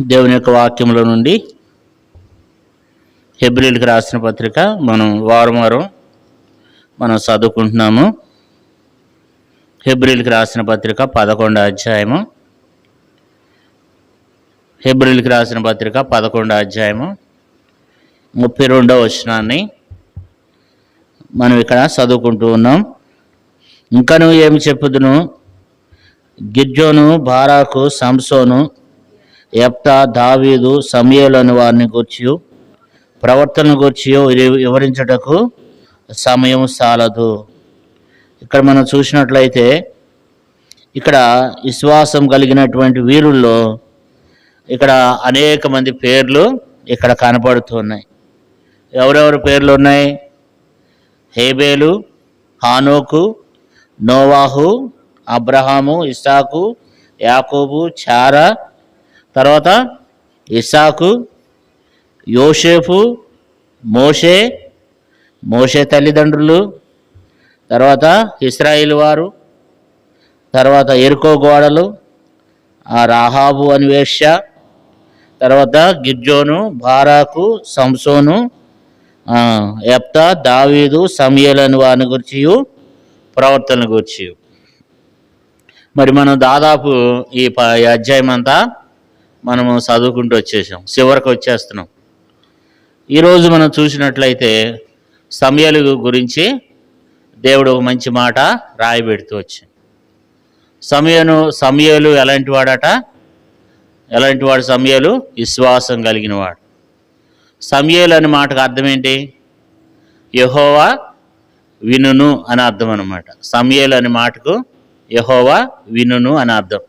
దేవుని యొక్క వాక్యముల నుండి హెబ్రీయులకు రాసిన పత్రిక వారం మనం చదువుకుంటున్నాము. హెబ్రీయులకు రాసిన పత్రిక 11వ అధ్యాయము. హెబ్రీయులకు రాసిన పత్రిక 11వ అధ్యాయము 32వ వచనాన్ని మనం ఇక్కడ చదువుకుంటూ ఉన్నాం. ఇంకను ఏమి చెప్పుదును, గిద్యోను, బారాకు, సంసోను, యెఫ్తా, దావీదు, సమూయేలు అను వారిని గూర్చి ప్రవర్తనను గూర్చి వివరించుటకు సమయం సాలదు. ఇక్కడ మనం చూసినట్లయితే ఇక్కడ విశ్వాసం కలిగినటువంటి వీరుల్లో ఇక్కడ అనేక మంది పేర్లు ఇక్కడ కనపడుతున్నాయి. ఎవరెవరి పేర్లు ఉన్నాయి? హేబేలు, హానోకు, నోవాహు, అబ్రహాము, ఇస్సాకు, యాకోబు, చారా, తర్వాత ఇస్సాకు, యోసేపు, మోషే తల్లిదండ్రులు, తర్వాత ఇశ్రాయేలు వారు, తర్వాత ఎరుకో గోడలు, రాహాబు అని వేశ్య, తర్వాత గిద్యోను, బారాకు, సంసోను, యెఫ్తా, దావీదు, సమూయేలు అని వారిని గురించి ప్రవర్తన గురించి మరి మనం దాదాపు ఈ అధ్యాయం అంతా మనము చదువుకుంటూ వచ్చేసాం, చివరికి వచ్చేస్తున్నాం. ఈరోజు మనం చూసినట్లయితే సమూయేలు గురించి దేవుడు ఒక మంచి మాట రాయబెడుతూ వచ్చింది. సమూయేలు ఎలాంటి వాడు? సమూయేలు విశ్వాసం కలిగిన వాడు. సమూయేలు అనే మాటకు అర్థం ఏంటి? యెహోవా వినును అని అర్థం అన్నమాట. సమూయేలు అనే మాటకు యెహోవా వినును అని అర్థం.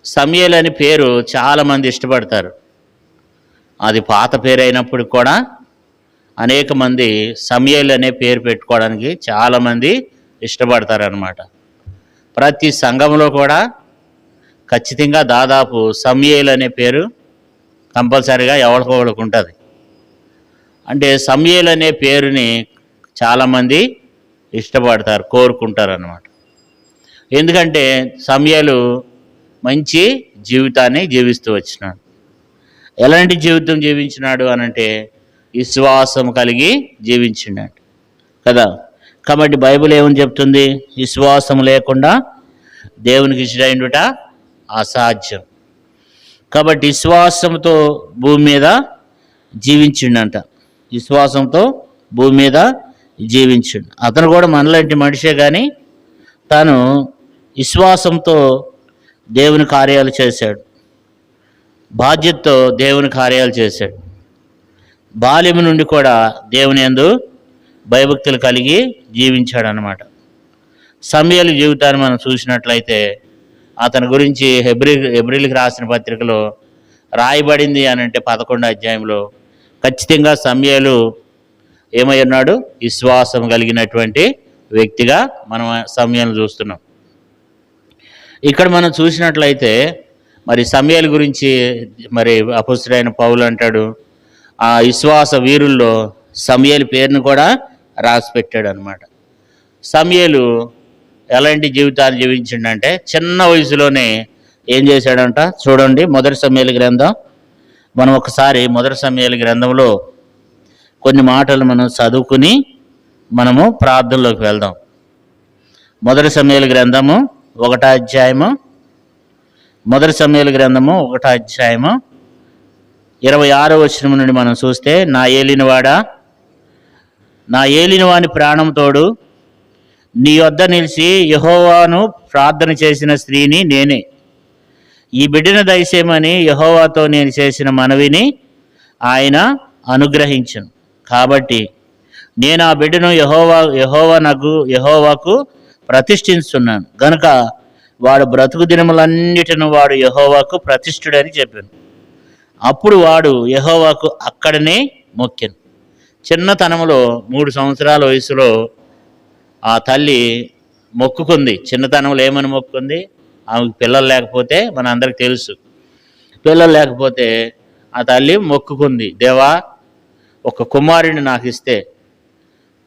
సమూయేలు అనే పేరు చాలామంది ఇష్టపడతారు. అది పాత పేరు అయినప్పుడు కూడా అనేక మంది సమూయేలు అనే పేరు పెట్టుకోవడానికి చాలామంది ఇష్టపడతారనమాట. ప్రతి సంఘంలో కూడా ఖచ్చితంగా దాదాపు సమూయేలు అనే పేరు కంపల్సరీగా ఎవరికొకరికి ఉంటుంది. అంటే సమూయేలు అనే పేరుని చాలామంది ఇష్టపడతారు, కోరుకుంటారు అన్నమాట. ఎందుకంటే సమూయేలు మంచి జీవితాన్ని జీవిస్తూ వచ్చినాడు. ఎలాంటి జీవితం జీవించినాడు అనంటే విశ్వాసం కలిగి జీవించినాడు కదా. కాబట్టి బైబిల్ ఏమని చెప్తుంది? విశ్వాసం లేకుండా దేవునికి ఇష్టమైనట అసాధ్యం. కాబట్టి విశ్వాసంతో భూమి మీద జీవించిండంట. విశ్వాసంతో భూమి మీద జీవించిండు. అతను కూడా మనలాంటి మనిషే, కానీ తాను విశ్వాసంతో దేవుని కార్యాలు చేశాడు, బాధ్యతతో దేవుని కార్యాలు చేశాడు. బాల్యం నుండి కూడా దేవుని యందు భయభక్తులు కలిగి జీవించాడు అన్నమాట. సమూయేలు జీవితాన్ని మనం చూసినట్లయితే అతని గురించి హెబ్రీయులకు రాసిన పత్రికలో రాయబడింది అని అంటే 11వ అధ్యాయంలో ఖచ్చితంగా సమూయేలు ఏమై ఉన్నాడు? విశ్వాసం కలిగినటువంటి వ్యక్తిగా మనం సమూయేలును చూస్తున్నాం. ఇక్కడ మనం చూసినట్లయితే మరి సమూయేలు గురించి మరి అపొస్తలుడైన పౌలు అంటాడు, ఆ విశ్వాస వీరుల్లో సమూయేలు పేరును కూడా రాసి పెట్టాడు అనమాట. సమూయేలు ఎలాంటి జీవితాన్ని జీవించిండంటే చిన్న వయసులోనే ఏం చేశాడంట చూడండి. మొదటి సమూయేలు గ్రంథం మనం ఒకసారి మొదటి సమూయేలు గ్రంథంలో కొన్ని మాటలు మనం చదువుకుని మనము ప్రార్థనలోకి వెళ్దాం. మొదటి సమూయేలు గ్రంథము 1వ అధ్యాయము, మొదటి సమూయేలు గ్రంథము 1వ అధ్యాయము 26వ వచనం నుండి మనం చూస్తే, నా ఏలినవాని ప్రాణం తోడు నీ వద్ద నిలిచి యెహోవాను ప్రార్థన చేసిన స్త్రీని నేనే. ఈ బిడ్డను దయచేయమని యెహోవాతో నేను చేసిన మనవిని ఆయన అనుగ్రహించను. కాబట్టి నేను ఆ బిడ్డను యెహోవాకు ప్రతిష్ఠిస్తున్నాను గనుక వాడు బ్రతుకు దినములన్నిటిని వాడు యెహోవాకు ప్రతిష్ఠుడని చెప్పాను. అప్పుడు వాడు యెహోవాకు అక్కడనే మొక్కెను. చిన్నతనంలో 3 సంవత్సరాల వయసులో ఆ తల్లి మొక్కుకుంది. చిన్నతనంలో ఏమని మొక్కుకుంది? ఆమెకు పిల్లలు లేకపోతే, మన అందరికి తెలుసు, పిల్లలు లేకపోతే ఆ తల్లి మొక్కుకుంది, దేవా ఒక కుమారుడిని నాకు ఇస్తే,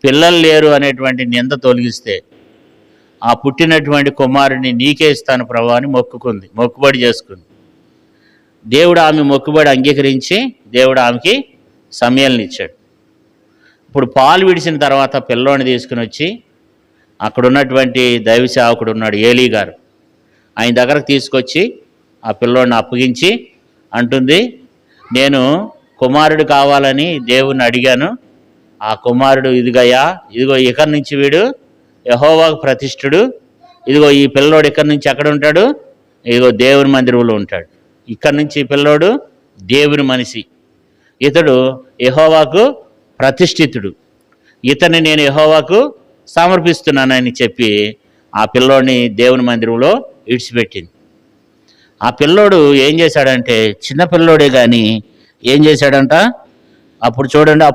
పిల్లలు లేరు అనేటువంటి నింద తొలగిస్తే ఆ పుట్టినటువంటి కుమారుడిని నీకే ఇస్తాను ప్రభువా అని మొక్కుకుంది, మొక్కుబడి చేసుకుంది. దేవుడు ఆమె మొక్కుబడి అంగీకరించి దేవుడు ఆమెకి సమయాలను ఇచ్చాడు. ఇప్పుడు పాలు విడిచిన తర్వాత పిల్లోని తీసుకుని వచ్చి అక్కడ ఉన్నటువంటి దైవ సేవకుడు ఉన్నాడు ఏలీ గారు, ఆయన దగ్గరకు తీసుకొచ్చి ఆ పిల్లోడిని అప్పగించి అంటుంది, నేను కుమారుడు కావాలని దేవుణ్ణి అడిగాను, ఆ కుమారుడు ఇదిగయ్యా, ఇదిగో ఇక్కడి నుంచి వీడు యెహోవాకు ప్రతిష్ఠుడు, ఇదిగో ఈ పిల్లోడు ఇక్కడి నుంచి ఎక్కడ ఉంటాడు, ఇదిగో దేవుని మందిరంలో ఉంటాడు, ఇక్కడి నుంచి ఈ పిల్లోడు దేవుని మనిషి, ఇతడు యెహోవాకు ప్రతిష్ఠితుడు, ఇతన్ని నేను యెహోవాకు సమర్పిస్తున్నానని చెప్పి ఆ పిల్లోడిని దేవుని మందిరంలో ఇడిచిపెట్టింది. ఆ పిల్లోడు ఏం చేశాడంటే, చిన్న పిల్లోడే కానీ ఏం చేశాడంట, అప్పుడు చూడండి,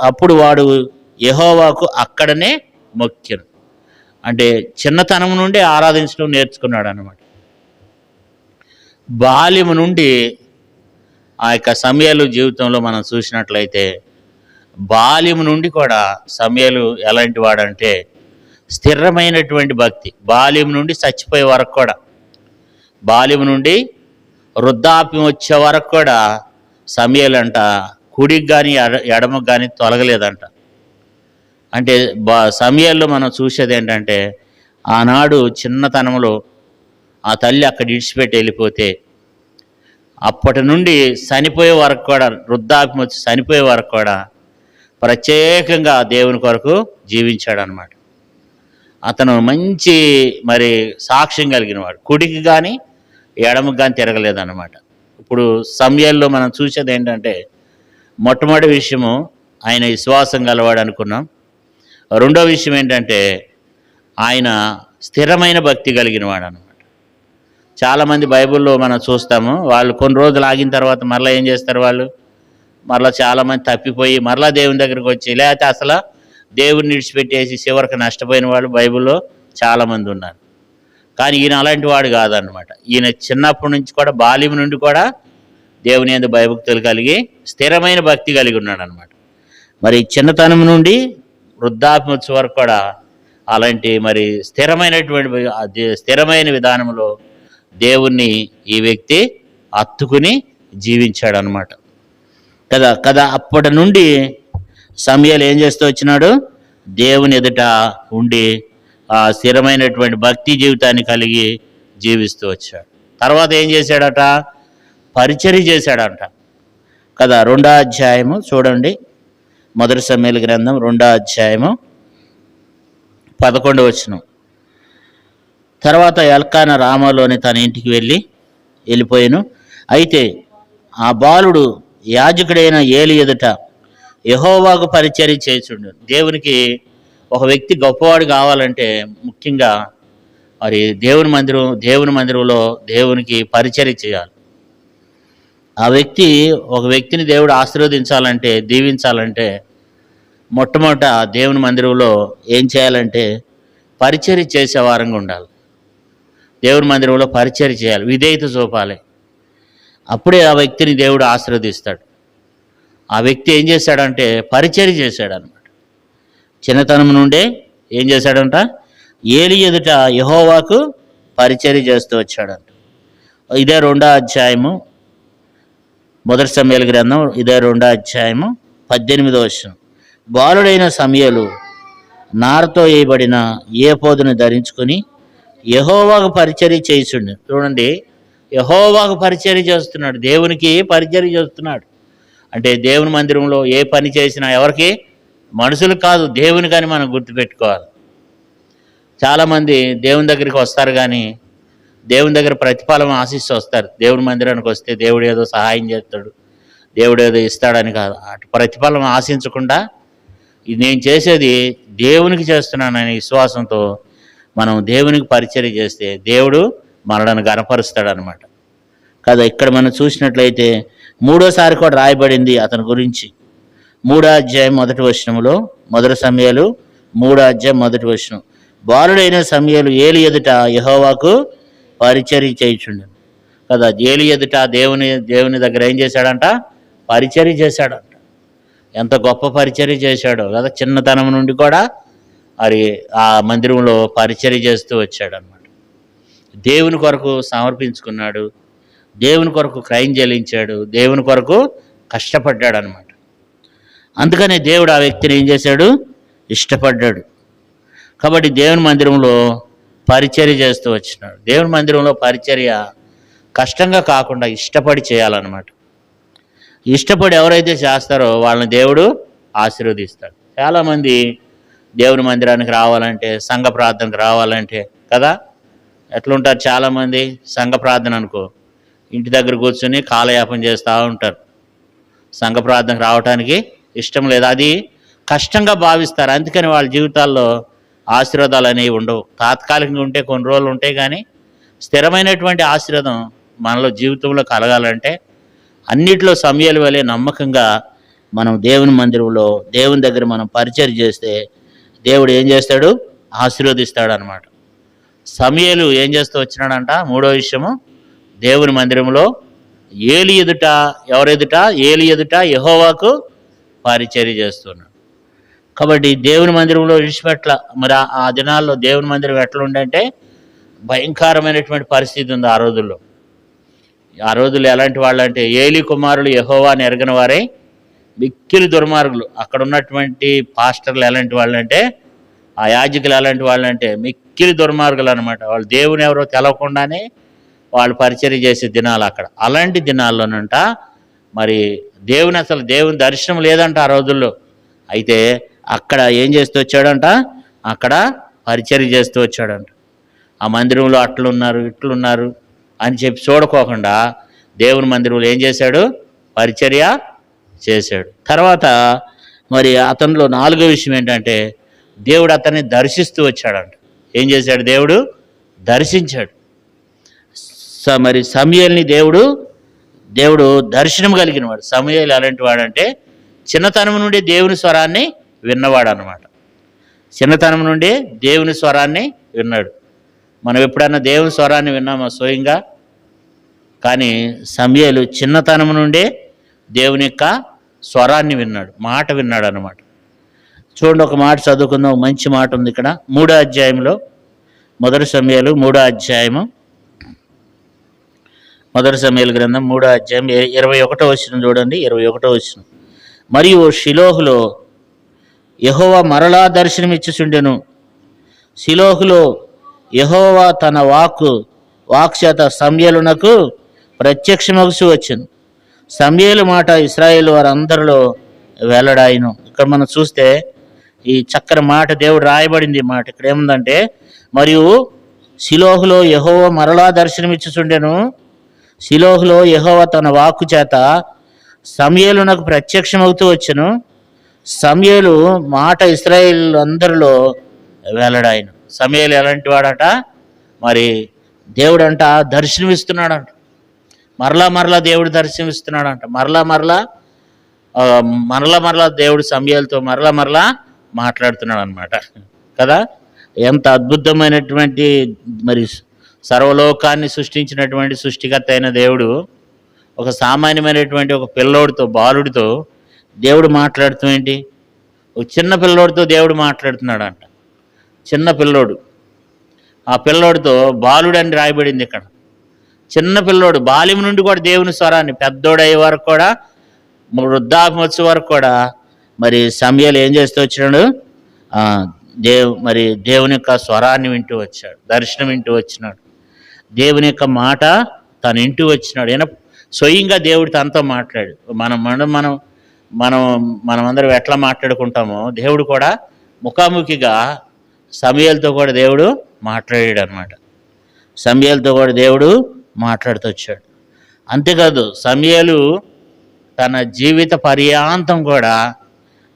అప్పుడు వాడు యెహోవాకు అక్కడనే మొక్కెను. అంటే చిన్నతనం నుండి ఆరాధించడం నేర్చుకున్నాడు అన్నమాట. బాల్యము నుండి ఆ యొక్క సమయాలు జీవితంలో మనం చూసినట్లయితే, బాల్యము నుండి కూడా సమయాలు ఎలాంటి వాడంటే స్థిరమైనటువంటి భక్తి. బాల్యం నుండి చచ్చిపోయే వరకు కూడా, బాల్యం నుండి వృద్ధాప్యం వచ్చే వరకు కూడా సమయాలంట కుడికి కానీ ఎడమకు కానీ తొలగలేదంట. అంటే సమయాల్లో మనం చూసేది ఏంటంటే, ఆనాడు చిన్నతనంలో ఆ తల్లి అక్కడ ఇడిచిపెట్టి వెళ్ళిపోతే అప్పటి నుండి చనిపోయే వరకు కూడా, వృద్ధాప్యం వచ్చి చనిపోయే వరకు కూడా ప్రత్యేకంగా దేవుని కొరకు జీవించాడనమాట. అతను మంచి సాక్ష్యం కలిగిన వాడు, కుడికి కానీ ఎడమకు కానీ తిరగలేదన్నమాట. ఇప్పుడు సమయాల్లో మనం చూసేది ఏంటంటే, మొట్టమొదటి విషయము ఆయన విశ్వాసం గలవాడు అనుకున్నాం. రెండో విషయం ఏంటంటే ఆయన స్థిరమైన భక్తి కలిగిన వాడు అనమాట. చాలామంది బైబిల్లో మనం చూస్తాము, వాళ్ళు కొన్ని రోజులు ఆగిన తర్వాత మరలా ఏం చేస్తారు, వాళ్ళు మరలా చాలామంది తప్పిపోయి మరలా దేవుని దగ్గరికి వచ్చి, లేకపోతే అసలు దేవుడిని విడిచిపెట్టేసి చివరికి నష్టపోయిన వాళ్ళు బైబిల్లో చాలామంది ఉన్నారు. కానీ ఈయన అలాంటి వాడు కాదనమాట. ఈయన చిన్నప్పటి నుంచి కూడా, బాల్యం నుండి కూడా దేవుని యందు భయభక్తులు కలిగి స్థిరమైన భక్తి కలిగి ఉన్నాడు అనమాట. మరి చిన్నతనం నుండి వృద్ధాప్యం వచ్చే వరకు కూడా అలాంటి స్థిరమైన విధానంలో దేవుణ్ణి ఈ వ్యక్తి హత్తుకుని జీవించాడనమాట కదా. అప్పటి నుండి సమయాలు ఏం చేస్తూ వచ్చినాడు, దేవుని ఎదుట ఉండి ఆ స్థిరమైనటువంటి భక్తి జీవితాన్ని కలిగి జీవిస్తూ వచ్చాడు. తర్వాత ఏం చేశాడట, పరిచర్య చేశాడంట కదా. 2వ అధ్యాయము చూడండి, మొదటి సమూయేలు గ్రంథం 2వ అధ్యాయము 11వ వచనం. తర్వాత ఎల్కానా రామాలోని తన ఇంటికి వెళ్ళిపోయాను. అయితే ఆ బాలుడు యాజకుడైన ఏలి ఎదుట యెహోవాకు పరిచర్య చేయుచుండు. దేవునికి ఒక వ్యక్తి గొప్పవాడు కావాలంటే ముఖ్యంగా దేవుని మందిరంలో దేవునికి పరిచర్య చేయాలి. ఒక వ్యక్తిని దేవుడు ఆశీర్వదించాలంటే, దీవించాలంటే మొట్టమొదట దేవుని మందిరంలో ఏం చేయాలంటే పరిచర్య చేసే వారంగా ఉండాలి. దేవుని మందిరంలో పరిచర్య చేయాలి, విధేయత చూపాలి. అప్పుడే ఆ వ్యక్తిని దేవుడు ఆశీర్వదిస్తాడు. ఆ వ్యక్తి ఏం చేశాడంటే పరిచర్య చేశాడనమాట. చిన్నతనం నుండే ఏం చేశాడంట, ఏలి ఎదుట యెహోవాకు పరిచర్య చేస్తూ వచ్చాడంట. ఇదే 2వ అధ్యాయము, మొదటి సమూయేలు గ్రంథం ఇదే 2వ అధ్యాయము 18వ వచనం. బాలుడైన సమూయేలు నారతో వేయబడిన ఏఫోదును ధరించుకొని యెహోవాకు పరిచర్య చేయుచుండు. చూడండి, యెహోవాకు పరిచర్య చేస్తున్నాడు, దేవునికి పరిచర్య చేస్తున్నాడు. అంటే దేవుని మందిరంలో ఏ పని చేసినా ఎవరికి, మనుషులకు కాదు, దేవుని కానీ మనం గుర్తుపెట్టుకోవాలి. చాలామంది దేవుని దగ్గరికి వస్తారు కానీ దేవుని దగ్గర ప్రతిఫలం ఆశిస్తూ వస్తారు. దేవుని మందిరానికి వస్తే దేవుడు ఏదో సహాయం చేస్తాడు, దేవుడు ఏదో ఇస్తాడని కాదు. అటు ప్రతిఫలం ఆశించకుండా నేను చేసేది దేవునికి చేస్తున్నాననే విశ్వాసంతో మనం దేవునికి పరిచర్య చేస్తే దేవుడు మనలను గణపరుస్తాడు అనమాట కదా. ఇక్కడ మనం చూసినట్లయితే 3వసారి కూడా రాయబడింది అతని గురించి. 3వ అధ్యాయం 1వ వచనంలో, మొదటి సమూయేలు 3వ అధ్యాయం 1వ వచనం. బాలుడైన సమూయేలు ఏలి ఎదుట యెహోవాకు పరిచర్య చేయుచుండు కదా. ఏలి ఎదుట దేవుని దగ్గర ఏం చేశాడంట, పరిచర్య చేశాడంట. ఎంత గొప్ప పరిచర్య చేశాడో కదా. చిన్నతనం నుండి కూడా ఆ మందిరంలో పరిచర్య చేస్తూ వచ్చాడు అనమాట. దేవుని కొరకు సమర్పించుకున్నాడు, దేవుని కొరకు క్రయం చెల్లించాడు, దేవుని కొరకు కష్టపడ్డాడు అనమాట. అందుకనే దేవుడు ఆ వ్యక్తిని ఏం చేశాడు? ఇష్టపడ్డాడు. కాబట్టి దేవుని మందిరంలో పరిచర్య చేస్తూ వచ్చినాడు. దేవుని మందిరంలో పరిచర్య కష్టంగా కాకుండా ఇష్టపడి చేయాలన్నమాట. ఇష్టపడి ఎవరైతే చేస్తారో వాళ్ళని దేవుడు ఆశీర్వదిస్తాడు. చాలామంది దేవుని మందిరానికి రావాలంటే, సంఘ ప్రార్థనకు రావాలంటే కదా ఎట్లుంటారు చాలామంది, సంఘ ప్రార్థన అనుకో ఇంటి దగ్గర కూర్చొని కాలయాపన చేస్తూ ఉంటారు. సంఘ ప్రార్థనకు రావడానికి ఇష్టం లేదు, అది కష్టంగా భావిస్తారు. అందుకని వాళ్ళ జీవితాల్లో ఆశీర్వాదాలు అనేవి ఉండవు. తాత్కాలికంగా ఉంటే కొన్ని రోజులు ఉంటాయి, కానీ స్థిరమైనటువంటి ఆశీర్వాదం మనలో జీవితంలో కలగాలంటే అన్నిట్లో సమయాల వలె నమ్మకంగా మనం దేవుని మందిరంలో దేవుని దగ్గర మనం పరిచయం చేస్తే దేవుడు ఏం చేస్తాడు? ఆశీర్వదిస్తాడు అనమాట. సమయలు ఏం చేస్తూ వచ్చినాడంట? మూడో విషయము, దేవుని మందిరంలో ఏలి ఎదుట, ఎవరెదుట? ఏలి ఎదుట యెహోవాకు పరిచర్య చేస్తున్నాడు. కాబట్టి దేవుని మందిరంలో విడిచిపెట్ల. మరి ఆ దినాల్లో దేవుని మందిరం ఎట్లా ఉండంటే భయంకరమైనటువంటి పరిస్థితి ఉంది ఆ రోజుల్లో. ఆ రోజుల్లో ఎలాంటి వాళ్ళు అంటే, ఏలి కుమారులు యెహోవాని ఎరగని వారే మిక్కిలి దుర్మార్గులు. అక్కడ ఉన్నటువంటి పాస్టర్లు ఎలాంటి వాళ్ళు అంటే, ఆ యాజకులు ఎలాంటి వాళ్ళు అంటే మిక్కిలి దుర్మార్గులు అనమాట. వాళ్ళు దేవుని ఎవరో తెలవకుండానే వాళ్ళు పరిచర్య చేసే దినాలు అక్కడ. అలాంటి దినాల్లోనంట మరి దేవుని దర్శనం లేదంట ఆ రోజుల్లో. అయితే అక్కడ ఏం చేస్తూ వచ్చాడంట? అక్కడ పరిచర్య చేస్తూ వచ్చాడంట. ఆ మందిరంలో అట్లున్నారు ఇట్లున్నారు అని చెప్పి చూడుకోకుండా దేవుని మందిరంలో ఏం చేశాడు? పరిచర్య చేశాడు. తర్వాత మరి అతనిలో నాలుగో విషయం ఏంటంటే, దేవుడు అతన్ని దర్శిస్తూ వచ్చాడంట. ఏం చేశాడు? దేవుడు దర్శించాడు. మరి సమూయేలుని దేవుడు దర్శనం కలిగిన వాడు. సమూయేలు ఎలాంటి వాడంటే చిన్నతనం నుండి దేవుని స్వరాన్ని విన్నవాడు అనమాట. చిన్నతనం నుండి దేవుని స్వరాన్ని విన్నాడు. మనం ఎప్పుడన్నా దేవుని స్వరాన్ని విన్నామా స్వయంగా? కానీ సమూయేలు చిన్నతనం నుండే దేవుని యొక్క స్వరాన్ని విన్నాడు, మాట విన్నాడు అనమాట. చూడండి, ఒక మాట చదువుకుందాం. మంచి మాట ఉంది ఇక్కడ 3వ అధ్యాయంలో. మొదటి సమూయేలు 3వ అధ్యాయము, మొదటి సమూయేలు గ్రంథం 3వ అధ్యాయం 21వ వచనం చూడండి. 21వ వచనం, మరియు షిలోహులో యెహోవా మరలా దర్శనమిచ్చుచుండెను. షిలోహులో యెహోవా తన వాక్చేత సమూయేలునకు ప్రత్యక్షమగుచు వచ్చెను. సమూయేలు మాట ఇశ్రాయేలు వారందరిలో వెల్లడాయను. ఇక్కడ మనం చూస్తే ఈ చక్కని మాట దేవుడు రాయబడింది. మాట ఇక్కడ ఏముందంటే, మరియు షిలోహులో యెహోవా మరలా దర్శనమిచ్చుచుండెను. షిలోహులో యెహోవా తన వాక్కు చేత సమూయేలునకు ప్రత్యక్షమవుతూ వచ్చెను. సమూయేలు మాట ఇశ్రాయేలు అందరిలో వెల్లడాయను. సమూయేలు ఎలాంటి వాడట? మరి దేవుడంట దర్శనమిస్తున్నాడంట. మరలా దేవుడు దర్శనమిస్తున్నాడంట. మరలా దేవుడు సమూయేలుతో మరలా మాట్లాడుతున్నాడు అనమాట కదా. ఎంత అద్భుతమైనటువంటి మరి సర్వలోకాన్ని సృష్టించినటువంటి సృష్టికర్త అయిన దేవుడు ఒక సామాన్యమైనటువంటి ఒక పిల్లోడితో, బాలుడితో దేవుడు మాట్లాడుతూ ఏంటి? ఒక చిన్న పిల్లోడితో దేవుడు మాట్లాడుతున్నాడంట. చిన్న పిల్లోడు, ఆ పిల్లోడితో బాలుడు అని రాయబడింది ఇక్కడ. చిన్న పిల్లోడు బాల్యం నుండి కూడా దేవుని స్వరాన్ని, పెద్దోడయ్యే వరకు కూడా, వృద్ధాప్యమొచ్చే వరకు కూడా మరి సమూయేలు ఏం చేస్తూ వచ్చినాడు? దేవుని యొక్క స్వరాన్ని వింటూ వచ్చాడు, దర్శనం వింటూ వచ్చినాడు, దేవుని యొక్క మాట తను వింటూ వచ్చినాడు. స్వయంగా దేవుడు తనతో మాట్లాడు. మనమందరం ఎట్లా మాట్లాడుకుంటామో దేవుడు కూడా ముఖాముఖిగా సమూయేలుతో కూడా దేవుడు మాట్లాడాడు అనమాట. సమూయేలుతో కూడా దేవుడు మాట్లాడుతూ వచ్చాడు. అంతేకాదు సమూయేలు తన జీవిత పర్యాంతం కూడా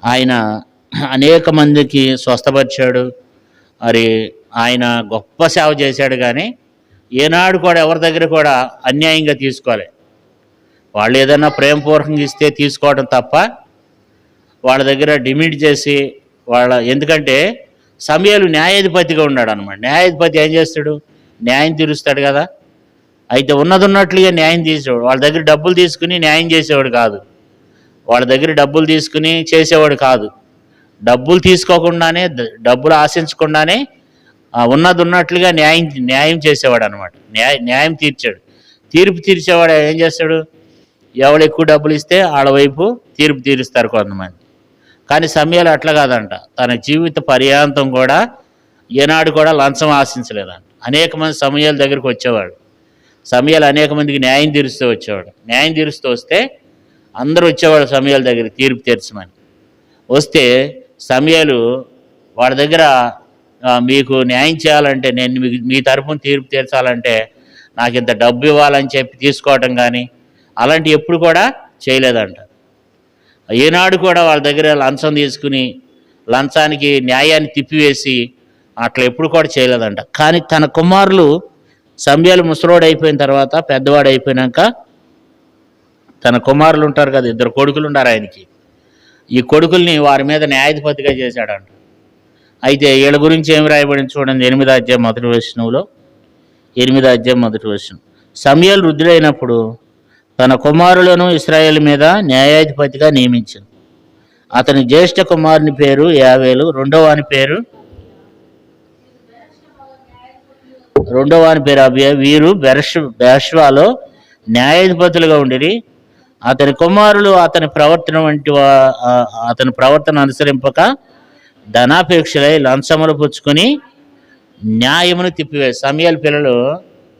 ఆయన అనేక మందికి స్వస్థపరిచాడు. మరి ఆయన గొప్ప సేవ చేశాడు. కానీ ఏనాడు కూడా ఎవరి దగ్గర కూడా అన్యాయంగా తీసుకోవాలి. వాళ్ళు ఏదైనా ప్రేమపూర్వకంగా ఇస్తే తీసుకోవడం తప్ప వాళ్ళ దగ్గర డిమాండ్ చేసి ఎందుకంటే సమూయేలు న్యాయాధిపతిగా ఉన్నాడు అనమాట. న్యాయాధిపతి ఏం చేస్తాడు? న్యాయం తీరుస్తాడు కదా. అయితే ఉన్నట్లుగా న్యాయం తీసేవాడు. వాళ్ళ దగ్గర డబ్బులు తీసుకుని న్యాయం చేసేవాడు కాదు. వాళ్ళ దగ్గర డబ్బులు తీసుకుని చేసేవాడు కాదు. డబ్బులు తీసుకోకుండానే, డబ్బులు ఆశించకుండానే ఉన్నట్లుగా న్యాయం చేసేవాడు అనమాట. న్యాయం తీర్పు తీర్చేవాడు ఏం చేస్తాడు? ఎవడు ఎక్కువ డబ్బులు ఇస్తే వాళ్ళ వైపు తీర్పు తీరుస్తారు కొంతమంది. కానీ సమయాలు అట్లా కాదంట. తన జీవిత పర్యాంతం కూడా ఏనాడు కూడా లంచం ఆశించలేదంట. అనేక మంది సమయాల దగ్గరికి వచ్చేవాడు. సమయాలు అనేక మందికి న్యాయం తీరుస్తూ వచ్చేవాడు. న్యాయం తీరుస్తూ వస్తే అందరూ వచ్చేవాడు సమయాల దగ్గరికి తీర్పు తీర్చమని. వస్తే సమయాలు వాడి దగ్గర మీకు న్యాయం చేయాలంటే, నేను మీ తరపున తీర్పు తీర్చాలంటే నాకు ఇంత డబ్బు ఇవ్వాలని చెప్పి తీసుకోవటం కానీ అలాంటి ఎప్పుడు కూడా చేయలేదంట. ఏనాడు కూడా వాళ్ళ దగ్గర లంచం తీసుకుని లంచానికి న్యాయాన్ని తిప్పివేసి అట్లా ఎప్పుడు కూడా చేయలేదంట. కానీ తన కుమారులు సమయాలు ముసలోడు అయిపోయిన తర్వాత, పెద్దవాడు అయిపోయినాక తన కుమారులు ఉంటారు కదా, 2 కొడుకులు ఉన్నారు ఆయనకి. ఈ కొడుకుల్ని వారి మీద న్యాయాధిపతిగా చేశాడంట. అయితే వీళ్ళ గురించి ఏమి రాయబడింది చూడండి, 8వ అధ్యాయం 1వ వచనంలో. 8వ అధ్యాయం 1వ వచనం. సమయాలు వృద్ధుడైనప్పుడు తన కుమారులను ఇశ్రాయేలు మీద న్యాయాధిపతిగా నియమించింది. అతని జ్యేష్ఠ కుమారుని పేరు యావేలు, రెండవ వాని పేరు అబియా. వీరు బెర్షవాలో న్యాయాధిపతులుగా ఉండిరి. అతని కుమారులు అతని ప్రవర్తన అనుసరింపక ధనాపేక్షలై లంచములు పుచ్చుకొని న్యాయమును తిప్పివేసి.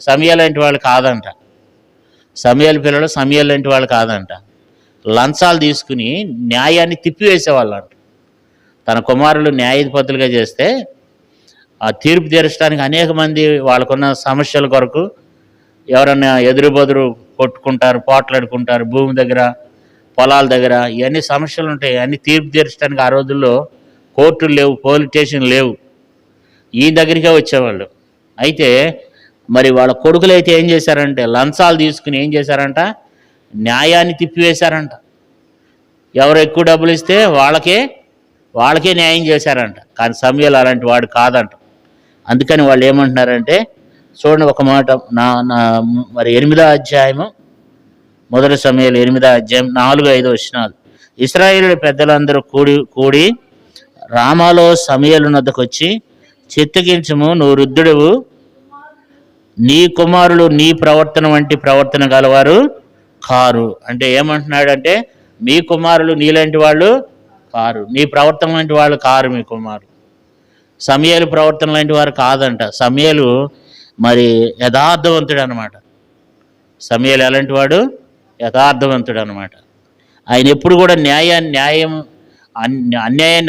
సమయాలు లాంటి వాళ్ళు కాదంట. సమయాలు లాంటి వాళ్ళు కాదంట. లంచాలు తీసుకుని న్యాయాన్ని తిప్పివేసేవాళ్ళంట. తన కుమారులు న్యాయాధిపతులుగా చేస్తే ఆ తీర్పు తీర్చడానికి అనేక మంది వాళ్ళకున్న సమస్యల కొరకు ఎవరన్నా ఎదురు కొట్టుకుంటారు, పోట్లాడుకుంటారు, భూమి దగ్గర, పొలాల దగ్గర. ఇవన్నీ సమస్యలు ఉంటాయి. అన్నీ తీర్పు తీర్చడానికి ఆ రోజుల్లో కోర్టులు లేవు, పోలీస్ స్టేషన్ లేవు. ఈ దగ్గరికే వచ్చేవాళ్ళు. అయితే మరి వాళ్ళ కొడుకులు అయితే ఏం చేశారంటే లంచాలు తీసుకుని ఏం చేశారంట, న్యాయాన్ని తిప్పివేశారంట. ఎవరు ఎక్కువ డబ్బులు ఇస్తే వాళ్ళకే న్యాయం చేశారంట. కానీ సమయాలు అలాంటి వాడు కాదంట. అందుకని వాళ్ళు ఏమంటున్నారంటే చూడండి ఒక మాట, మరి 8వ అధ్యాయము, మొదటి సమయాలు 8వ అధ్యాయం 4-5 వచనాలు. ఇశ్రాయేలు పెద్దలందరూ కూడి రామాలో సమయాలు నద్దకు వచ్చి, చిత్తగించము, నువ్వు వృద్ధుడువు, నీ కుమారులు నీ ప్రవర్తన వంటి ప్రవర్తన గలవారు కారు. అంటే ఏమంటున్నాడంటే మీ కుమారులు నీలాంటి వాళ్ళు కారు, నీ ప్రవర్తన లాంటి వాళ్ళు కారు మీ కుమారులు. సమయాలు ప్రవర్తన లాంటి వారు కాదంట. సమయాలు మరి యథార్థవంతుడు అనమాట. సమయాలు ఎలాంటి వాడు? యథార్థవంతుడు అనమాట. ఆయన ఎప్పుడు కూడా అన్యాయాన్ని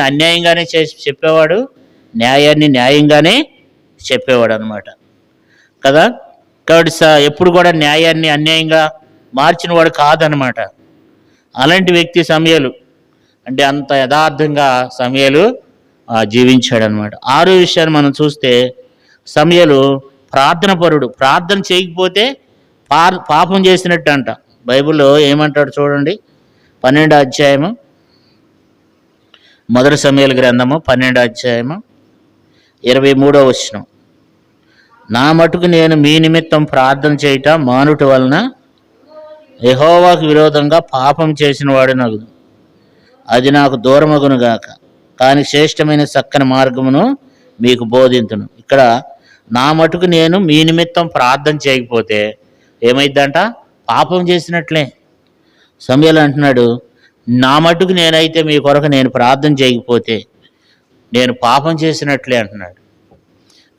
అన్యాయంగానే చెప్పేవాడు, న్యాయాన్ని న్యాయంగానే చెప్పేవాడు అనమాట కదా. కాబట్టి ఎప్పుడు కూడా న్యాయాన్ని అన్యాయంగా మార్చిన వాడు కాదనమాట. అలాంటి వ్యక్తి సమయాలు. అంటే అంత యథార్థంగా సమయాలు జీవించాడనమాట. 6వ విషయాన్ని మనం చూస్తే సమయాలు ప్రార్థనపరుడు. ప్రార్థన చేయకపోతే పాపం చేసినట్టు అంట. బైబిల్లో ఏమంటాడు చూడండి, 12వ అధ్యాయము, మొదటి సమయాల గ్రంథము 12వ అధ్యాయము 23వ వచనం. నా మటుకు నేను మీ నిమిత్తం ప్రార్థన చేయట మానుట వలన యెహోవాకు విరోధంగా పాపం చేసిన వాడు నగుదు, అది నాకు దూరమగునుగాక. కానీ శ్రేష్టమైన చక్కని మార్గమును మీకు బోధింతును. ఇక్కడ నా మటుకు నేను మీ నిమిత్తం ప్రార్థన చేయకపోతే ఏమైందంట? పాపం చేసినట్లే. సమయాలు అంటున్నాడు, నా మటుకు నేనైతే మీ కొరకు నేను ప్రార్థన చేయకపోతే నేను పాపం చేసినట్లే అంటున్నాడు.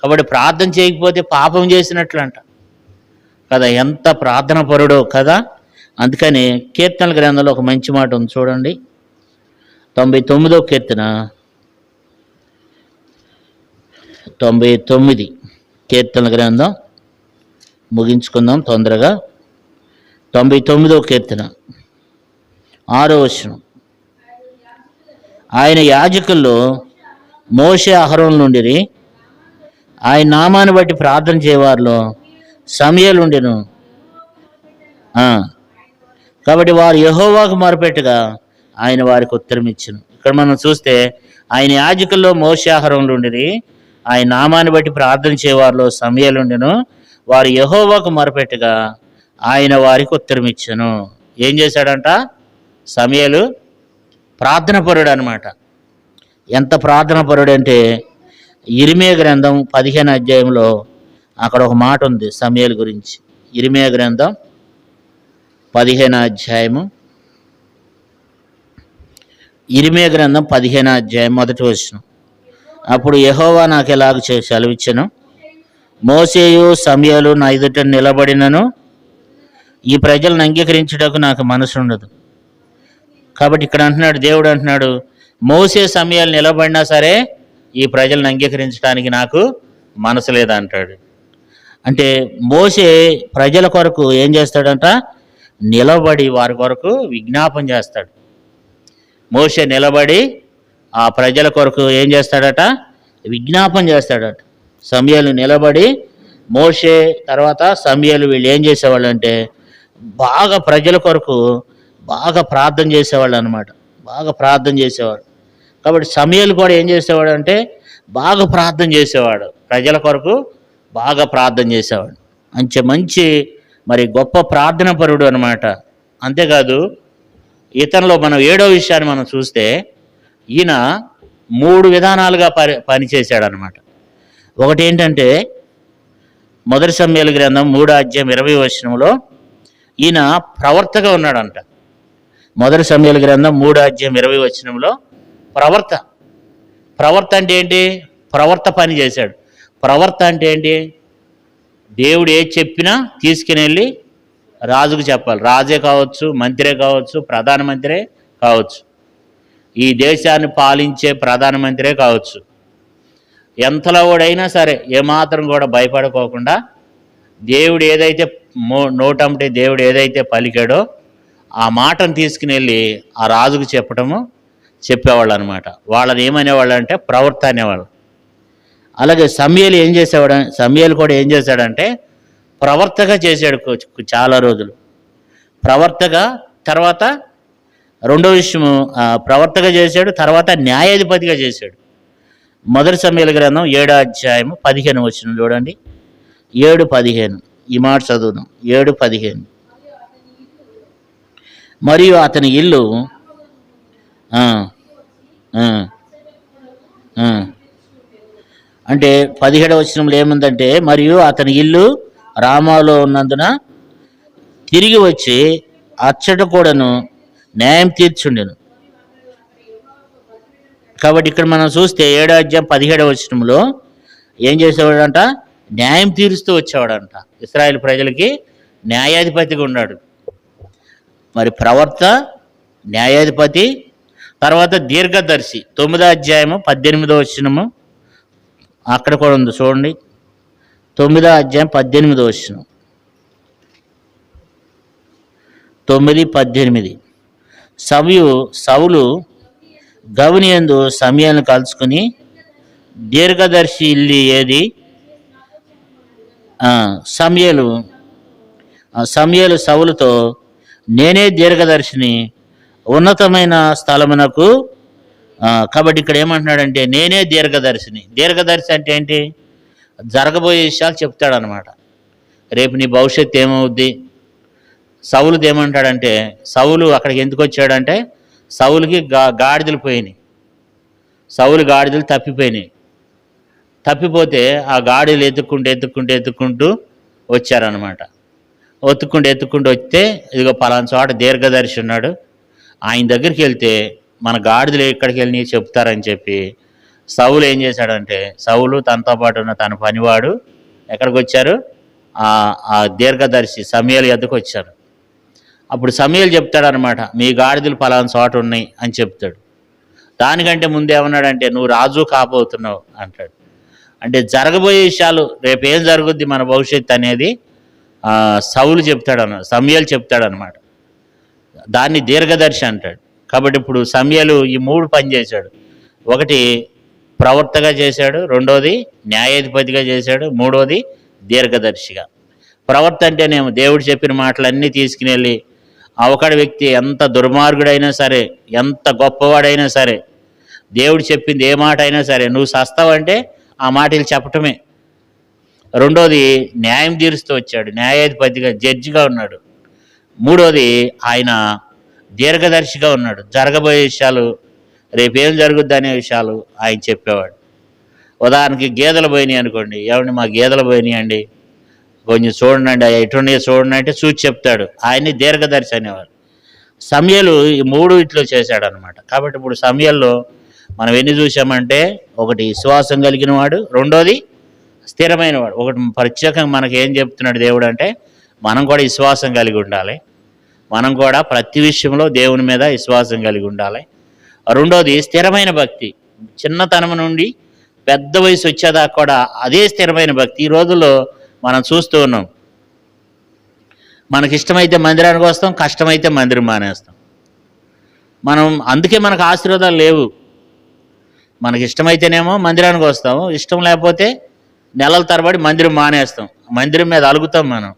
కాబట్టి ప్రార్థన చేయకపోతే పాపం చేసినట్లంట కదా. ఎంత ప్రార్థన పరుడో కదా. అందుకని కీర్తనల గ్రంథంలో ఒక మంచి మాట ఉంది చూడండి, 99వ కీర్తన 99 కీర్తనల గ్రంథం ముగించుకుందాం తొందరగా. 99వ కీర్తన 6వ వచనం. ఆయన యాజకుల్లో మోషే అహరోను నుండిరి, ఆయన నామాన్ని బట్టి ప్రార్థన చేయవారిలో సమయాలు ఉండెను. కాబట్టి వారు యెహోవాకు మొరపెట్టగా ఆయన వారికి ఉత్తరం ఇచ్చెను. ఇక్కడ మనం చూస్తే ఆయన యాజకుల్లో మోషే అహరోను నుండిరి, ఆయన నామాన్ని బట్టి ప్రార్థన చేయవారిలో సమయాలు ఉండెను. వారు యెహోవాకు మొరపెట్టగా ఆయన వారికి ఉత్తరం ఇచ్చెను. ఏం చేశాడంట? సమయాలు ప్రార్థన పరుడు అనమాట. ఎంత ప్రార్థన పరుడు అంటే ఇర్మియా గ్రంథం 15వ అధ్యాయంలో అక్కడ ఒక మాట ఉంది సమయాల గురించి. ఇర్మియా గ్రంథం 15వ అధ్యాయము, ఇర్మీయా గ్రంథం 15వ అధ్యాయం 1వ వచనం. అప్పుడు యెహోవా నాకు ఎలాగ సెలవిచ్చెను, మోషేయు సమూయేలు నా ఎదుట నిలబడినను ఈ ప్రజలను అంగీకరించుటకు నాకు మనసు ఉండదు. కాబట్టి ఇక్కడ అంటున్నాడు, దేవుడు అంటున్నాడు, మోషే సమూయేలు నిలబడినా సరే ఈ ప్రజలను అంగీకరించడానికి నాకు మనసు లేదంటాడు. అంటే మోషే ప్రజల కొరకు ఏం చేస్తాడంట, నిలబడి వారి కొరకు విజ్ఞాపన చేస్తాడు. మోషే నిలబడి ఆ ప్రజల కొరకు ఏం చేస్తాడట, విజ్ఞాపన చేస్తాడట. సమూయేలు నిలబడి, మోషే తర్వాత సమూయేలు వీళ్ళు ఏం చేసేవాళ్ళు అంటే బాగా ప్రజల కొరకు బాగా ప్రార్థన చేసేవాళ్ళు అనమాట. బాగా ప్రార్థన చేసేవాడు. కాబట్టి సమూయేలు కూడా ఏం చేసేవాడు అంటే బాగా ప్రార్థన చేసేవాడు, ప్రజల కొరకు బాగా ప్రార్థన చేసేవాడు. మంచి మరి గొప్ప ప్రార్థన పరుడు అనమాట. అంతేకాదు ఇతనిలో మనం 7వ విషయాన్ని మనం చూస్తే ఈయన 3 విధానాలుగా పనిచేశాడు అనమాట. ఒకటి ఏంటంటే మొదటి సమూయేలు గ్రంథం 3వ అధ్యాయం 20వ వచనంలో ఈయన ప్రవర్తగా ఉన్నాడంట. మొదటి సమూయేలు గ్రంథం 3వ అధ్యాయం 20వ వచనంలో ప్రవర్త అంటే ఏంటి, ప్రవర్త పని చేశాడు. ప్రవర్త అంటే ఏంటి, దేవుడు ఏది చెప్పినా తీసుకుని వెళ్ళి రాజుకు చెప్పాలి. రాజే కావచ్చు, మంత్రే కావచ్చు, ప్రధానమంత్రే కావచ్చు, ఈ దేశాన్ని పాలించే ప్రధానమంత్రే కావచ్చు, ఎంతలో కూడా సరే ఏమాత్రం కూడా భయపడుకోకుండా దేవుడు ఏదైతే నోటంటే దేవుడు ఏదైతే పలికాడో ఆ మాటను తీసుకుని వెళ్ళి ఆ రాజుకు చెప్పేవాళ్ళు అనమాట. వాళ్ళని ఏమనేవాళ్ళు అంటే ప్రవర్త అనేవాళ్ళు. అలాగే సమూయేలు కూడా ఏం చేశాడంటే ప్రవర్తగా చేశాడు చాలా రోజులు. ప్రవర్తగా తర్వాత రెండో విషయము ప్రవర్తగా చేశాడు, తర్వాత న్యాయాధిపతిగా చేశాడు. మొదటి సమూయేలు గ్రంథం 7వ అధ్యాయం 15వ వచనం చూడండి. 7:15 ఈ మాట చదువుదాం. 7:15 మరియు అతని ఇల్లు అంటే 17వ వచనంలో ఏముందంటే, మరియు అతని ఇల్లు రామాలో ఉన్నందున తిరిగి వచ్చి అచ్చట కూడాను న్యాయం తీర్చుండెను. కాబట్టి ఇక్కడ మనం చూస్తే 7వ అధ్యాయం 17వ వచనంలో ఏం చేసేవాడంట, న్యాయం తీరుస్తూ వచ్చేవాడంట. ఇశ్రాయేలు ప్రజలకి న్యాయాధిపతిగా ఉన్నాడు. మరి ప్రవర్త, న్యాయాధిపతి, తర్వాత దీర్ఘదర్శి. 9వ అధ్యాయము 18వ వచనము అక్కడ కూడా ఉంది చూడండి. 9వ అధ్యాయం 18వ వచనం, 9:18 సౌలు గవనియందు సమూయేలును కలుసుకుని, దీర్ఘదర్శి ఇల్లు ఏది? సమూయేలు సౌలుతో, నేనే దీర్ఘదర్శిని ఉన్నతమైన స్థలమునకు. కాబట్టి ఇక్కడ ఏమంటున్నాడంటే నేనే దీర్ఘదర్శిని. దీర్ఘదర్శి అంటే ఏంటి, జరగబోయే విషయాలు చెప్తాడనమాట. రేపు నీ భవిష్యత్తు ఏమవుద్ది. సౌలుది ఏమంటాడంటే, సౌలు అక్కడికి ఎందుకు వచ్చాడంటే సౌలుకి గాడిదలు పోయినాయి. సౌలు గాడిదలు తప్పిపోతే ఆ గాడిదలు ఎత్తుక్కుంటూ వచ్చారనమాట. ఎత్తుక్కుంటూ వస్తే ఇదిగో పలానా చోట దీర్ఘదర్శి ఉన్నాడు, ఆయన దగ్గరికి వెళ్తే మన గాడిదలు ఎక్కడికి వెళ్ళి చెప్తారని చెప్పి సౌలు ఏం చేశాడంటే, సౌలు తనతో పాటు ఉన్న తన పనివాడు ఎక్కడికి వచ్చారు, ఆ దీర్ఘదర్శి సమూయేలు ఎద్దకు వచ్చారు. అప్పుడు సమూయేలు చెప్తాడనమాట, మీ గాడిదలు పలానా చోట ఉన్నాయి అని చెప్తాడు. దానికంటే ముందేమన్నాడంటే, నువ్వు రాజు కాబోతున్నావు అంటాడు. అంటే జరగబోయే విషయాలు, రేపు ఏం జరుగుద్ది మన భవిష్యత్తు అనేది సమూయేలు చెప్తాడనమాట. దాన్ని దీర్ఘదర్శి అంటాడు. కాబట్టి ఇప్పుడు సమూయేలు ఈ 3 పని చేశాడు. ఒకటి ప్రవర్తగా చేశాడు, రెండోది న్యాయాధిపతిగా చేశాడు, మూడోది దీర్ఘదర్శిగా. ప్రవర్త అంటేనేమో దేవుడు చెప్పిన మాటలన్నీ తీసుకుని వెళ్ళి అవకడ వ్యక్తి ఎంత దుర్మార్గుడైనా సరే, ఎంత గొప్పవాడైనా సరే, దేవుడు చెప్పింది ఏ మాట అయినా సరే నువ్వు సస్తావంటే ఆ మాటలు చెప్పటమే. రెండోది న్యాయం తీరుస్తూ వచ్చాడు, న్యాయాధిపతిగా జడ్జిగా ఉన్నాడు. మూడోది ఆయన దీర్ఘదర్శిగా ఉన్నాడు. జరగబోయే విషయాలు, రేపేం జరుగుద్ది అనే విషయాలు ఆయన చెప్పేవాడు. ఉదాహరణకి గేదెలు పోయినాయి అనుకోండి, ఏమండి మా గేదెలు పోయినాయి అండి, కొంచెం చూడండి ఎటున్నాయో చూడండి అంటే చూసి చెప్తాడు. ఆయన్ని దీర్ఘదర్శి అనేవారు. సమయలు ఈ మూడు ఇట్లో చేశాడు అనమాట. కాబట్టి ఇప్పుడు సమయల్లో మనం ఎన్ని చూసామంటే, ఒకటి విశ్వాసం కలిగిన వాడు, రెండోది స్థిరమైన వాడు. ఒకటి ప్రత్యేకంగా మనకి ఏం చెప్తున్నాడు దేవుడు అంటే, మనం కూడా విశ్వాసం కలిగి ఉండాలి. మనం కూడా ప్రతి విషయంలో దేవుని మీద విశ్వాసం కలిగి ఉండాలి. రెండోది స్థిరమైన భక్తి. చిన్నతనం నుండి పెద్ద వయసు వచ్చేదాకా కూడా అదే స్థిరమైన భక్తి. ఈ రోజుల్లో మనం చూస్తూ ఉన్నాం. మనకి ఇష్టమైతే మందిరానికి వస్తాం, కష్టమైతే మందిరం మానేస్తాం. మనం అందుకే మనకు ఆశీర్వాదాలు లేవు. మనకి ఇష్టమైతేనేమో మందిరానికి వస్తాము, ఇష్టం లేకపోతే నెలల తరబడి మందిరం మానేస్తాం. మందిరం మీద అలుగుతాం, మనం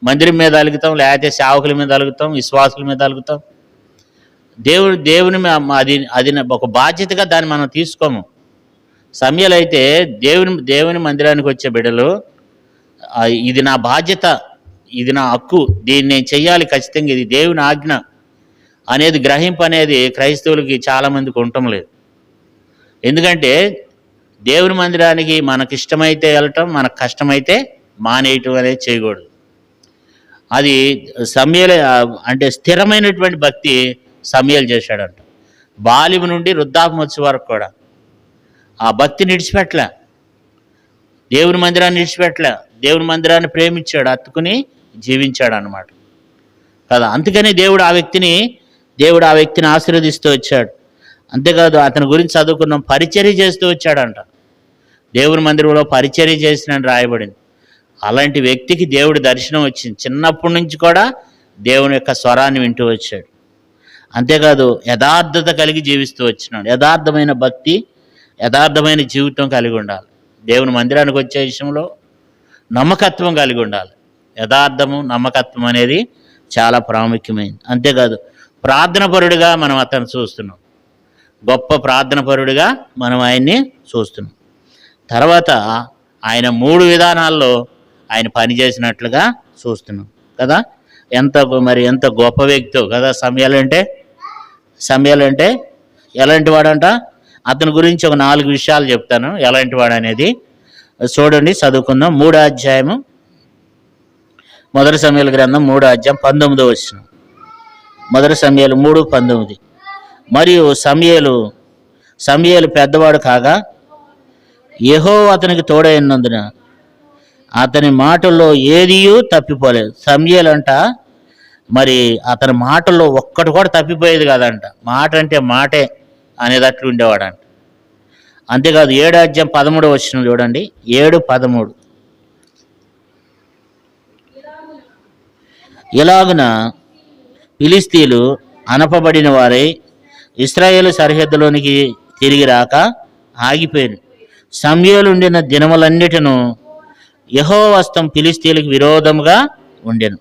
మందిరం మీద అలుగుతాం, లేకపోతే సేవకుల మీద అలుగుతాం, విశ్వాసుల మీద అలుగుతాం. దేవుని అది ఒక బాధ్యతగా దాన్ని మనం తీసుకోము. సమయాలు అయితే దేవుని మందిరానికి వచ్చే బిడ్డలు, ఇది నా బాధ్యత, ఇది నా హక్కు, దీన్ని నేను చెయ్యాలి ఖచ్చితంగా, ఇది దేవుని ఆజ్ఞ అనేది గ్రహింపు అనేది క్రైస్తవులకి చాలామందికి ఉండటం లేదు. ఎందుకంటే దేవుని మందిరానికి మనకిష్టమైతే వెళ్ళటం, మనకు కష్టమైతే మానేయటం అనేది చేయకూడదు. అది సమయలు అంటే స్థిరమైనటువంటి భక్తి సమయలు చేశాడంట. బాల్యం నుండి వృద్ధాప్యం వచ్చే వరకు కూడా ఆ భక్తిని విడిచిపెట్టలే, దేవుని మందిరాన్ని విడిచిపెట్టలే, దేవుని మందిరాన్ని ప్రేమించాడు, హత్తుకుని జీవించాడు అన్నమాట కదా. అందుకని దేవుడు ఆ వ్యక్తిని ఆశీర్వదిస్తూ వచ్చాడు. అంతేకాదు అతని గురించి చదువుకున్నాం, పరిచర్య చేస్తూ వచ్చాడంట. దేవుని మందిరంలో పరిచర్య చేసినని రాయబడింది. అలాంటి వ్యక్తికి దేవుడి దర్శనం వచ్చింది. చిన్నప్పటి నుంచి కూడా దేవుని యొక్క స్వరాన్ని వింటూ వచ్చాడు. అంతేకాదు యథార్థత కలిగి జీవిస్తూ వచ్చినాడు. యథార్థమైన భక్తి, యథార్థమైన జీవితం కలిగి ఉండాలి. దేవుని మందిరానికి వచ్చే విషయంలో నమ్మకత్వం కలిగి ఉండాలి. యథార్థము, నమ్మకత్వం అనేది చాలా ప్రాముఖ్యమైనది. అంతేకాదు ప్రార్థనపరుడిగా మనం అతను చూస్తున్నాం. గొప్ప ప్రార్థనపరుడిగా మనం ఆయన్ని చూస్తున్నాం. తర్వాత ఆయన 3 విధానాల్లో ఆయన పనిచేసినట్లుగా చూస్తున్నాం కదా. ఎంత గొప్ప వ్యక్తో కదా సమయాలు అంటే ఎలాంటి వాడంట. అతని గురించి ఒక 4 విషయాలు చెప్తాను, ఎలాంటి వాడు అనేది. చూడండి, చదువుకుందాం. 3వ అధ్యాయము, మొదటి సమయాల గ్రంథం 3వ అధ్యాయం 19వ వచనం. మొదటి సమయాలు 3:19. మరియు సమయలు పెద్దవాడు కాగా యెహోవా అతనికి తోడైనందున అతని మాటల్లో ఏదియూ తప్పిపోలేదు. సమయలు అంట మరి అతని మాటల్లో ఒక్కటి కూడా తప్పిపోయేది కాదంట. మాట అంటే మాటే అనేటట్లు ఉండేవాడంట. అంతేకాదు 7వ అధ్యాయం 13వ వచనం చూడండి. 7:13. ఇలాగున ఫిలిష్తీయులు అనపబడిన వారై ఇశ్రాయేలు సరిహద్దులోనికి తిరిగి రాక ఆగిపోయారు. సమూయేలు ఉండిన దినములన్నిటిను యెహోవా హస్తం ఫిలిష్తీయులకు విరోధముగా ఉండెను.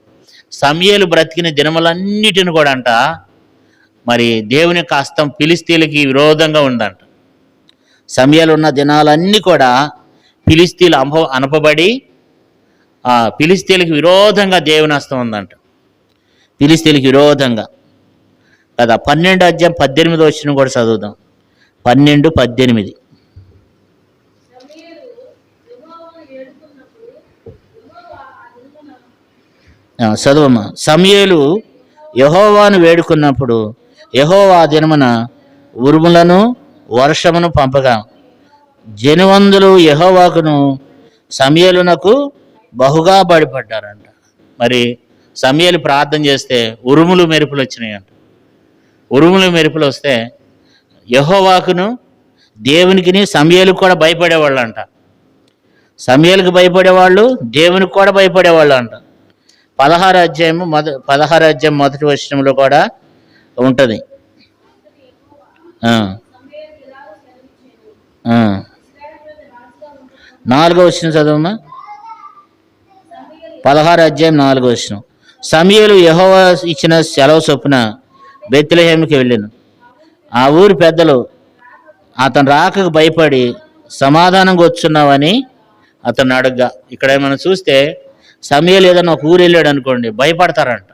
సమూయేలు బ్రతికిన దినములన్నిటిని కూడా అంట మరి దేవుని యొక్క హస్తం ఫిలిష్తీయులకి విరోధంగా ఉందంట. సమూయేలు ఉన్న దినాలన్నీ కూడా ఫిలిష్తీయులు అనపబడి ఫిలిష్తీయులకి విరోధంగా దేవుని హస్తం ఉందంట. ఫిలిష్తీయులకి విరోధంగా కదా. 12వ అధ్యాయం 18వ వచనం కూడా చదువుదాం. 12:18. చదువమ్మా. సమూయేలు యెహోవాను వేడుకున్నప్పుడు యెహోవా ఆ దినమున ఉరుములను వర్షమును పంపగా జనవంతులు యెహోవాకును సమూయేలునకు బహుగా బడిపడ్డారంట. మరి సమూయేలు ప్రార్థన చేస్తే ఉరుములు మెరుపులు వచ్చినాయంట. ఉరుములు మెరుపులు వస్తే యెహోవాకును దేవునికిని సమూయేలుకు కూడా భయపడేవాళ్ళు అంట. సమూయేలుకు భయపడేవాళ్ళు, దేవునికి కూడా భయపడేవాళ్ళు అంట. 16వ అధ్యాయం మొదటి వచనంలో కూడా ఉంటుంది. 4వ వచనం చదవమ్మా. 16వ అధ్యాయం 4వ వచనం. సమూయేలు యెహోవా ఇచ్చిన సెలవు చొప్పున బెత్లెహేముకి వెళ్ళాను. ఆ ఊరి పెద్దలు అతను రాకకు భయపడి సమాధానంగా వచ్చున్నావని అతను అడగ్గా. ఇక్కడ మనం చూస్తే సమూయేలు ఏదైనా ఒక ఊరు వెళ్ళాడు అనుకోండి, భయపడతారంట.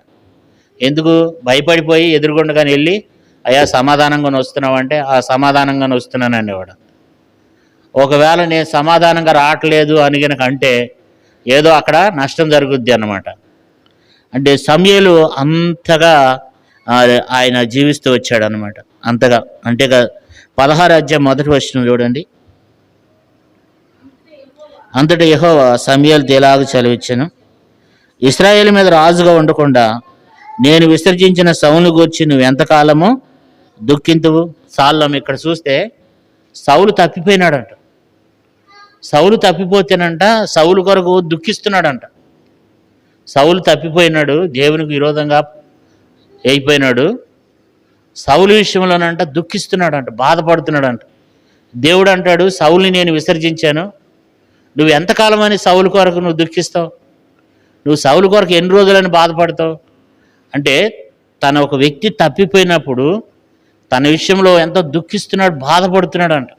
ఎందుకు భయపడిపోయి ఎదురుగుండగానే వెళ్ళి అయ్యా సమాధానంగానే వస్తున్నావంటే ఆ సమాధానంగానే వస్తున్నాను అనేవాడు. ఒకవేళ నేను సమాధానంగా రావట్లేదు అని కనుక అంటే ఏదో అక్కడ నష్టం జరుగుద్ది అన్నమాట. అంటే సమూయేలు అంతగా ఆ, ఆయన జీవిస్తూ వచ్చాడు అనమాట. అంతగా అంతేగా 16 అధ్యాయం మొదటి వచనం చూడండి. అంతటా యెహోవా సమూయేలుతో ఇలాగ సెలవిచ్చెను, ఇశ్రాయేలు మీద రాజుగా ఉండకుండా నేను విసర్జించిన సౌలును గూర్చి నువ్వు ఎంతకాలము దుఃఖింతువు. సాల్లం ఇక్కడ చూస్తే సౌలు తప్పిపోయినాడంట. సౌలు తప్పిపోతేనంట సౌలు కొరకు దుఃఖిస్తున్నాడంట. సౌలు తప్పిపోయినాడు, దేవునికి విరోధంగా అయిపోయినాడు. సౌలు విషయంలోనంట దుఃఖిస్తున్నాడంట, బాధపడుతున్నాడంట. దేవుడు అంటాడు, సౌలుని నేను విసర్జించాను, నువ్వు ఎంతకాలం అని సౌలు కొరకు నువ్వు దుఃఖిస్తావు, నువ్వు సౌలు కొరకు ఎన్ని రోజులని బాధపడతావు. అంటే తన ఒక వ్యక్తి తప్పిపోయినప్పుడు తన విషయంలో ఎంతో దుఃఖిస్తున్నాడు, బాధపడుతున్నాడు అంట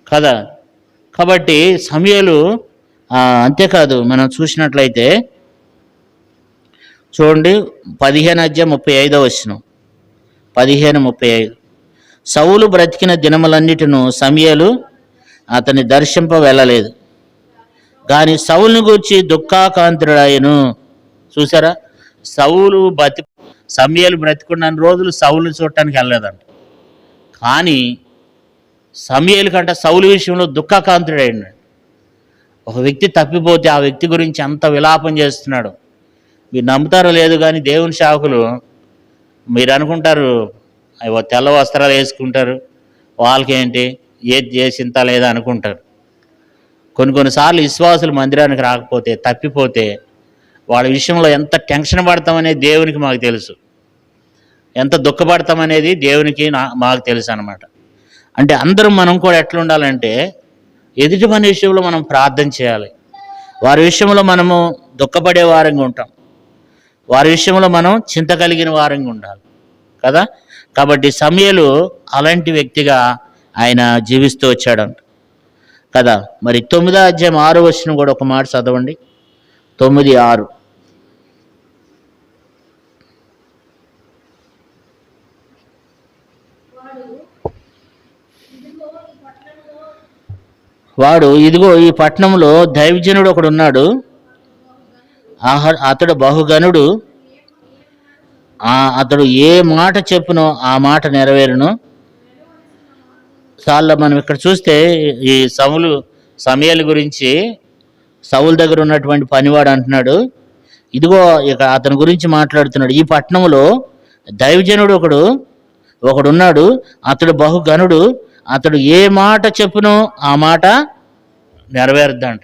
కదా. కాబట్టి సమూయేలు అంతేకాదు, మనం చూసినట్లయితే చూడండి 15 అధ్యాయం 35 వచనం, 15:35. సౌలు బ్రతికిన దినములన్నిటిను సమూయేలు అతన్ని దర్శింప వెళ్ళలేదు, కానీ సౌలుని గూర్చి దుఃఖాకాంతుడాయను. చూసారా, సమూయేలు బ్రతికున్న రోజులు సౌలుని చూడటానికి వెళ్ళలేదంట. కానీ సమూయేలు కంట సౌలు విషయంలో దుఃఖాకాంతుడైనాడు. ఒక వ్యక్తి తప్పిపోతే ఆ వ్యక్తి గురించి అంత విలాపం చేస్తున్నాడు. మీరు నమ్ముతారో లేదు కానీ దేవుని సేవకులు, మీరు అనుకుంటారు అవి తెల్ల వస్త్రాలు వేసుకుంటారు, వాళ్ళకేంటి ఏది చేసింత లేదా అనుకుంటారు. కొన్నిసార్లు విశ్వాసులు మందిరానికి రాకపోతే తప్పిపోతే వాళ్ళ విషయంలో ఎంత టెన్షన్ పడతామనేది దేవునికి మాకు తెలుసు, ఎంత దుఃఖపడతామనేది దేవునికి మాకు తెలుసు అనమాట. అంటే అందరం మనం కూడా ఎట్లా ఉండాలంటే ఎదుటి మన విషయంలో మనం ప్రార్థన చేయాలి, వారి విషయంలో మనము దుఃఖపడే వారంగా ఉంటాం, వారి విషయంలో మనం చింత కలిగిన వారంగా ఉండాలి కదా. కాబట్టి సమూయేలు అలాంటి వ్యక్తిగా ఆయన జీవిస్తూ వచ్చాడంట కదా. మరి 9వ అధ్యాయం 6వ వచనం కూడా ఒక మాట చదవండి. 9:6. వాడు ఇదిగో ఈ పట్టణంలో దైవజనుడు ఒకడు ఉన్నాడు, అతడు బహుగనుడు, అతడు ఏ మాట చెప్పునో ఆ మాట నెరవేరును. చాలా మనం ఇక్కడ చూస్తే ఈ సమూయేలు గురించి సౌలు దగ్గర ఉన్నటువంటి పనివాడు అంటున్నాడు, ఇదిగో ఇక అతని గురించి మాట్లాడుతున్నాడు, ఈ పట్టణంలో దైవజనుడు ఒకడున్నాడు, అతడు బహుగనుడు, అతడు ఏ మాట చెప్పునో ఆ మాట నెరవేరుద్దంట.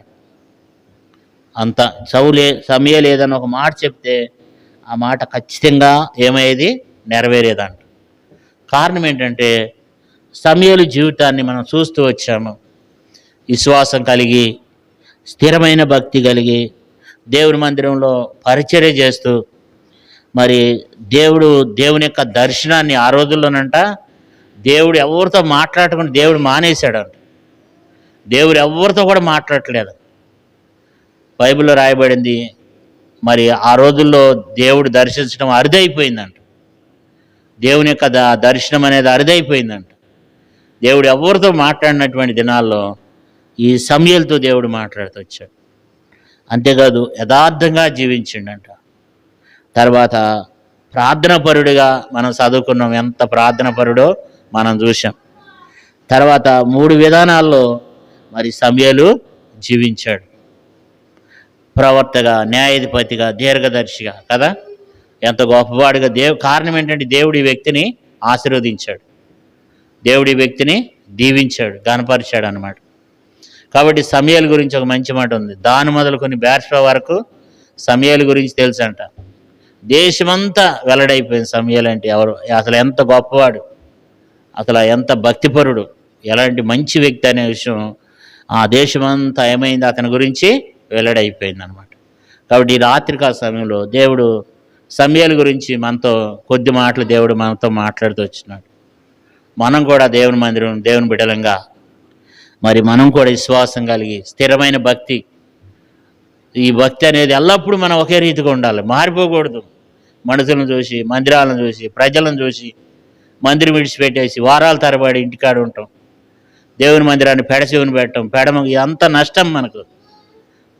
అంత సమూయేలు ఏదన్నా ఒక మాట చెప్తే ఆ మాట ఖచ్చితంగా ఏమయ్యేది, నెరవేరేదంట. కారణం ఏంటంటే సమూయేలు జీవితాన్ని మనం చూస్తూ వచ్చాము. విశ్వాసం కలిగి, స్థిరమైన భక్తి కలిగి, దేవుని మందిరంలో పరిచర్య చేస్తూ, మరి దేవుని యొక్క దర్శనాన్ని ఆ రోజుల్లోనంట దేవుడు ఎవరితో మాట్లాడకుండా దేవుడు మానేశాడంట. దేవుడు ఎవరితో కూడా మాట్లాడట్లేదు. బైబిల్లో రాయబడింది, మరి ఆ రోజుల్లో దేవుడు దర్శించడం అరుదైపోయిందంట. దేవుని యొక్క దర్శనం అనేది అరుదైపోయిందంట. దేవుడు ఎవరితో మాట్లాడినటువంటి దినాల్లో ఈ సమూయేలుతో దేవుడు మాట్లాడుతూ వచ్చాడు. అంతేకాదు యథార్థంగా జీవించిండంట. తర్వాత ప్రార్థనాపరుడిగా మనం చదువుకున్నాం, ఎంత ప్రార్థనాపరుడో మనం చూసాం. తర్వాత 3 విధానాల్లో మరి సమూయేలు జీవించాడు. ప్రవర్తగా, న్యాయాధిపతిగా, దీర్ఘదర్శిగా కదా. ఎంత గొప్పవాడిగా కారణం ఏంటంటే దేవుడు ఈ వ్యక్తిని ఆశీర్వదించాడు, దేవుడు ఈ వ్యక్తిని దీవించాడు, గణపరిచాడు అన్నమాట. కాబట్టి సమూయేలు గురించి ఒక మంచి మాట ఉంది, దాని మొదలుకొని బేర్షెబా వరకు సమూయేలు గురించి తెలుసంట. దేశమంతా వెల్లడైపోయింది సమూయేలు అంటే ఎవరు, అసలు ఎంత గొప్పవాడు, అసలు ఎంత భక్తిపరుడు, ఎలాంటి మంచి వ్యక్తి అనే విషయం ఆ దేశమంతా ఏమైంది, అతని గురించి వెల్లడైపోయింది అనమాట. కాబట్టి ఈ రాత్రికాల సమయంలో దేవుడు సమూయేలు గురించి మనతో కొద్ది మాటలు దేవుడు మనతో మాట్లాడుతూ వచ్చినాడు. మనం కూడా దేవుని మందిరం, దేవుని బిడ్డలంగా మరి మనం కూడా విశ్వాసం కలిగి స్థిరమైన భక్తి, ఈ భక్తి అనేది ఎల్లప్పుడూ మనం ఒకే రీతిగా ఉండాలి, మారిపోకూడదు. మనుషులను చూసి, మందిరాలను చూసి, ప్రజలను చూసి మందిరం విడిచిపెట్టేసి వారాల తరబడి ఇంటికాడ ఉంటాం, దేవుని మందిరాన్ని పెడచెవిని పెట్టడం, అంత నష్టం మనకు.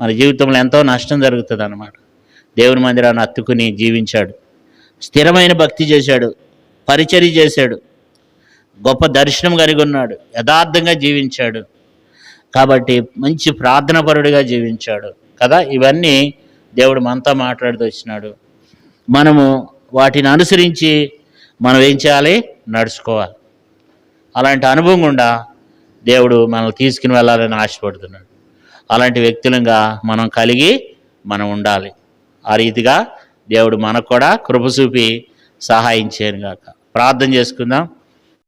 మన జీవితంలో ఎంతో నష్టం జరుగుతుంది అన్నమాట. దేవుని మందిరాన్ని అత్తుకుని జీవించాడు, స్థిరమైన భక్తి చేశాడు, పరిచర్య చేశాడు, గొప్ప దర్శనం కలిగి ఉన్నాడు, యథార్థంగా జీవించాడు, కాబట్టి మంచి ప్రార్థనాపరుడిగా జీవించాడు కదా. ఇవన్నీ దేవుడు మనతో మాట్లాడుతూ వచ్చినాడు. మనము వాటిని అనుసరించి మనం ఏం చేయాలి? నడుచుకోవాలి. అలాంటి అనుభవం గుండా దేవుడు మనల్ని తీసుకుని వెళ్ళాలని ఆశపడుతున్నాడు. అలాంటి వ్యక్తులంగా మనం కలిగి మనం ఉండాలి. ఆ రీతిగా దేవుడు మనకు కూడా కృప చూపి సహాయం చేయను గాక. ప్రార్థన చేసుకుందాం.